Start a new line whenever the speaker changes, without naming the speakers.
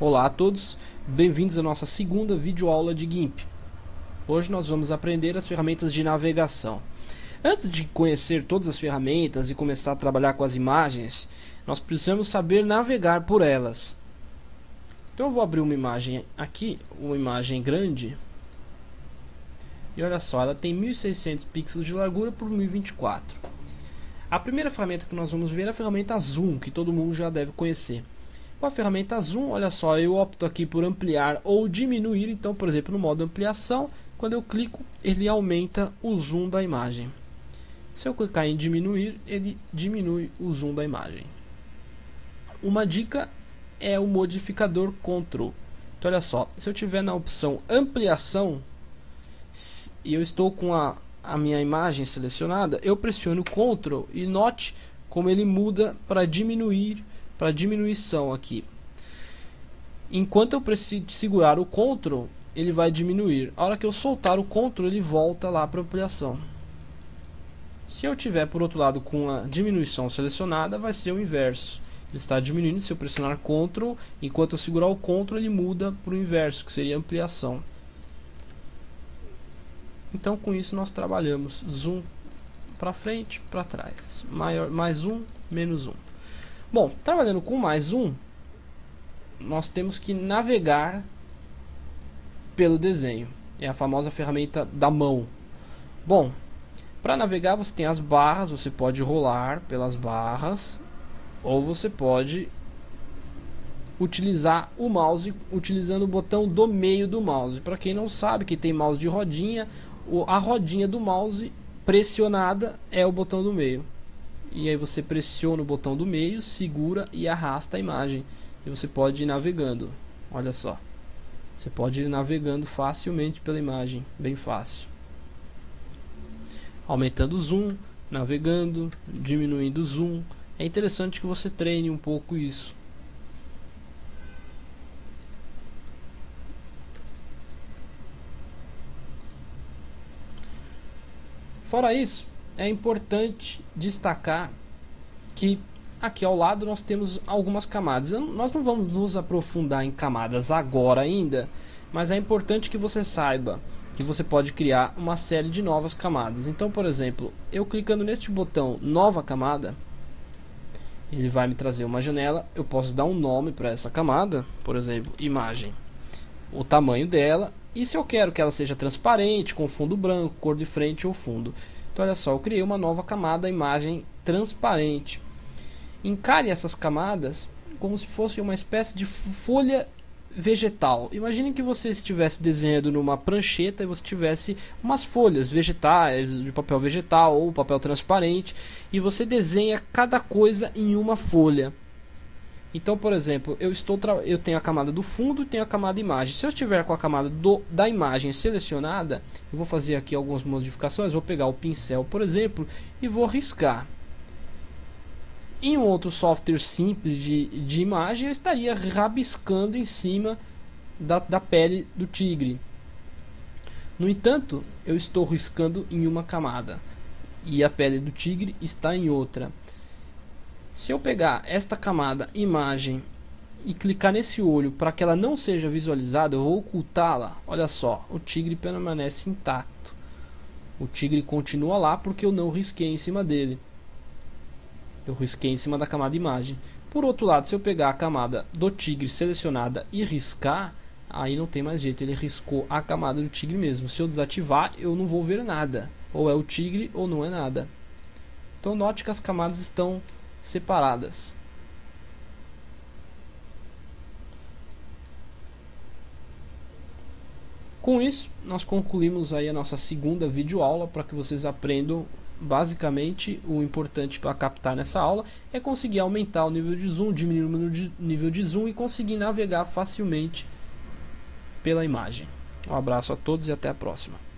Olá a todos, bem-vindos à nossa segunda videoaula de GIMP. Hoje nós vamos aprender as ferramentas de navegação. Antes de conhecer todas as ferramentas e começar a trabalhar com as imagens, nós precisamos saber navegar por elas. Então eu vou abrir uma imagem aqui, uma imagem grande. E olha só, ela tem 1600 pixels de largura por 1024. A primeira ferramenta que nós vamos ver é a ferramenta Zoom, que todo mundo já deve conhecer. Com a ferramenta Zoom, olha só, eu opto aqui por ampliar ou diminuir. Então, por exemplo, no modo ampliação, quando eu clico, ele aumenta o zoom da imagem. Se eu clicar em diminuir, ele diminui o zoom da imagem. Uma dica é o modificador Ctrl. Então, olha só, se eu tiver na opção ampliação e eu estou com a minha imagem selecionada, eu pressiono Ctrl e note como ele muda para diminuir, para diminuição aqui. Enquanto eu preciso segurar o Ctrl, ele vai diminuir. A hora que eu soltar o Ctrl, ele volta lá para ampliação. Se eu tiver por outro lado com a diminuição selecionada, vai ser o inverso. Ele está diminuindo. Se eu pressionar Ctrl, enquanto eu segurar o Ctrl, ele muda para o inverso, que seria ampliação. Então, com isso nós trabalhamos zoom para frente, para trás, mais um, menos um. Bom, trabalhando com mais um, nós temos que navegar pelo desenho. É a famosa ferramenta da mão. Bom, para navegar você tem as barras, você pode rolar pelas barras, ou você pode utilizar o mouse utilizando o botão do meio do mouse. Para quem não sabe, que tem mouse de rodinha, a rodinha do mouse pressionada é o botão do meio. E aí você pressiona o botão do meio, segura e arrasta a imagem. E você pode ir navegando. Olha só. Você pode ir navegando facilmente pela imagem. Bem fácil. Aumentando o zoom, navegando, diminuindo o zoom. É interessante que você treine um pouco isso. Fora isso, é importante destacar que aqui ao lado nós temos algumas camadas. Nós não vamos nos aprofundar em camadas agora ainda, mas é importante que você saiba que você pode criar uma série de novas camadas. Então, por exemplo, eu clicando neste botão nova camada, ele vai me trazer uma janela. Eu posso dar um nome para essa camada, por exemplo, imagem, o tamanho dela, e se eu quero que ela seja transparente, com fundo branco, cor de frente ou fundo. Então olha só, eu criei uma nova camada, imagem transparente. Encare essas camadas como se fosse uma espécie de folha vegetal. Imagine que você estivesse desenhando numa prancheta e você tivesse umas folhas vegetais, de papel vegetal ou papel transparente, e você desenha cada coisa em uma folha. Então, por exemplo, eu tenho a camada do fundo e tenho a camada imagem. Se eu estiver com a camada da imagem selecionada, eu vou fazer aqui algumas modificações. Vou pegar o pincel, por exemplo, e vou riscar. Em um outro software simples de imagem, eu estaria rabiscando em cima da pele do tigre. No entanto, eu estou riscando em uma camada e a pele do tigre está em outra. Se eu pegar esta camada imagem e clicar nesse olho para que ela não seja visualizada, eu vou ocultá-la. Olha só, o tigre permanece intacto. O tigre continua lá porque eu não risquei em cima dele. Eu risquei em cima da camada imagem. Por outro lado, se eu pegar a camada do tigre selecionada e riscar, aí não tem mais jeito, ele riscou a camada do tigre mesmo. Se eu desativar, eu não vou ver nada. Ou é o tigre ou não é nada. Então note que as camadas estão separadas. Com isso, nós concluímos aí a nossa segunda videoaula. Para que vocês aprendam, basicamente, o importante para captar nessa aula é conseguir aumentar o nível de zoom, diminuir o nível de zoom e conseguir navegar facilmente pela imagem. Um abraço a todos e até a próxima.